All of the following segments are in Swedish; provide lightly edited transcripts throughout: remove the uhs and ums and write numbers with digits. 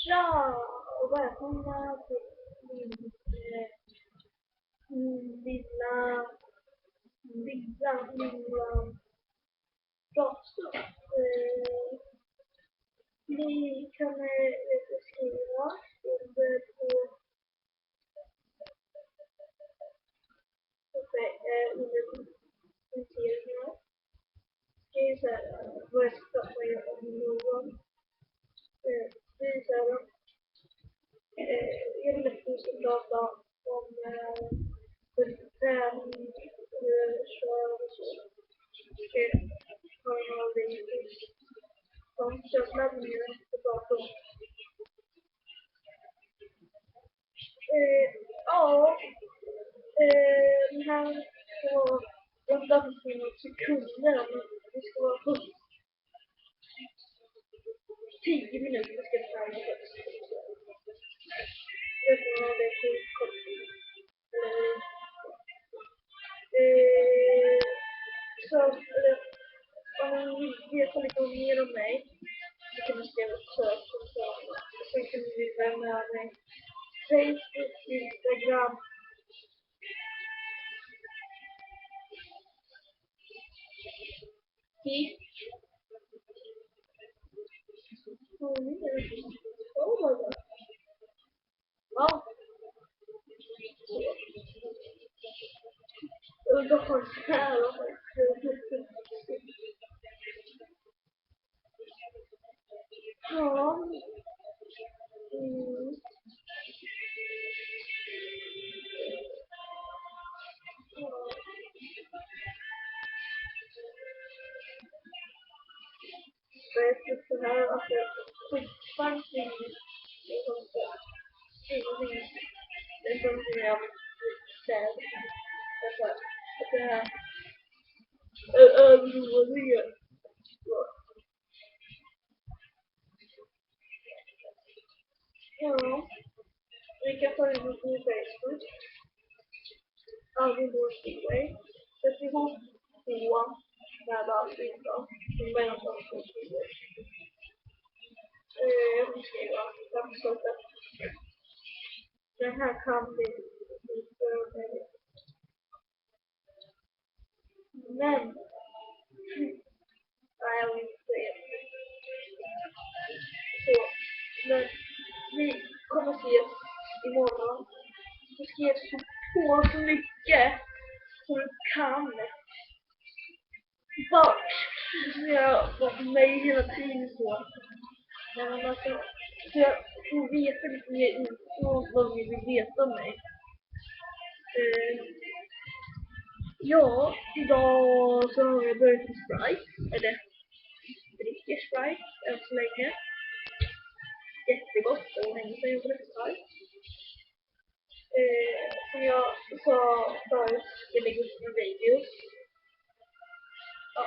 Tja och välkomna till min lilla pratstund. Ni kan skriva under under kommenteringar. Skriv såhär vad jag ska prata om någon. Skriv såhär jag vill att du ska prata om träning, kör och så. Som köplämningar på datorn. Ja, den här ska vara vänta på några sekunder, men det ska vara först 10 minuter ska det här vara. Jag vet inte om det är kort. Så om ni vill veta lite mer om mig så kan ni skriva ett sök och sen kan ni vara med mig. Facebook, Instagram. Ja. Och då har jag här och ja. Så jag tror så här att jag fortfarande det som jag säger att det här övervåningen. Ja, vi kan ta det på Facebook. Aldrig vår Speedway. Sätt ihop tvåan med allting då. Som var en av de Speedway. Jag får skriva episoden. Den här kan bli men nej, jag vill inte säga så. Men vi kommer ses imorgon. Du ska ge på så mycket som du kan. Bara jag var med mig hela tiden så. Men alltså, så jag får veta lite mer info vad vi vill veta om mig. Ja, idag så har jag börjat med Sprite. Eller dricker Sprite än så länge. Jättegott, det var länge sedan jag drack Sprite. Som jag sa förut, det lägger upp en video. Ja.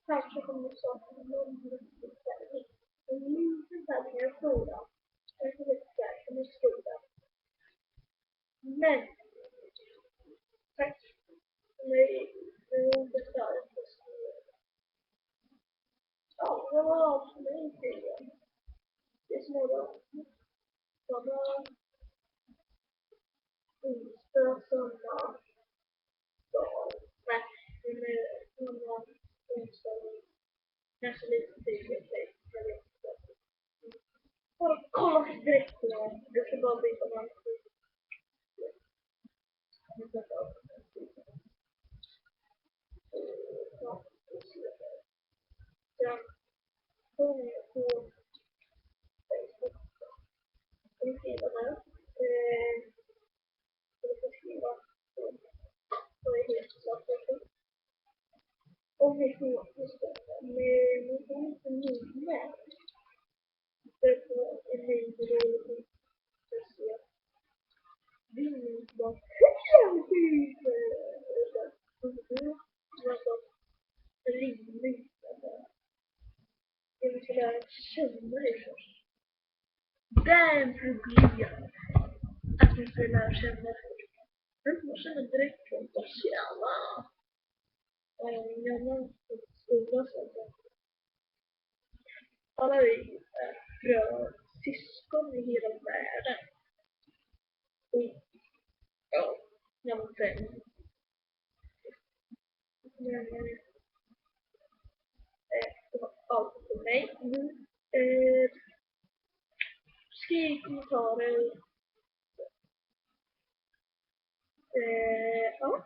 Kanske kommer jag sakna någon riktig tävling. En liten tävling är stora. Kanske lite säkert med stora. Men tack för mig. Det var inte starkt. Ja, det var allt för mig. Det är snarare sådana onsdag, söndag, dag. Nej, det är sådana onsdag. Kanske lite tidigare. Jag vet inte. Kolla direkt på dem. Jag ska bara byta namn. Sen kommer jag på Facebook. Jag skriva där. Jag ska skriva vad det heter saker. Om ni får med inte minne. Det på en video. Vill bara rimligt. Jag vill lära känna dig först. Det är en problem. Att vi ska lära känna först. Men man känner direkt från oss. Tjena! Jag måste umgås alltså. Alla vi är syskon i hela världen. Och ja, jag måste säga. Men det var allt för mig. Skriv kommentarer. Ja.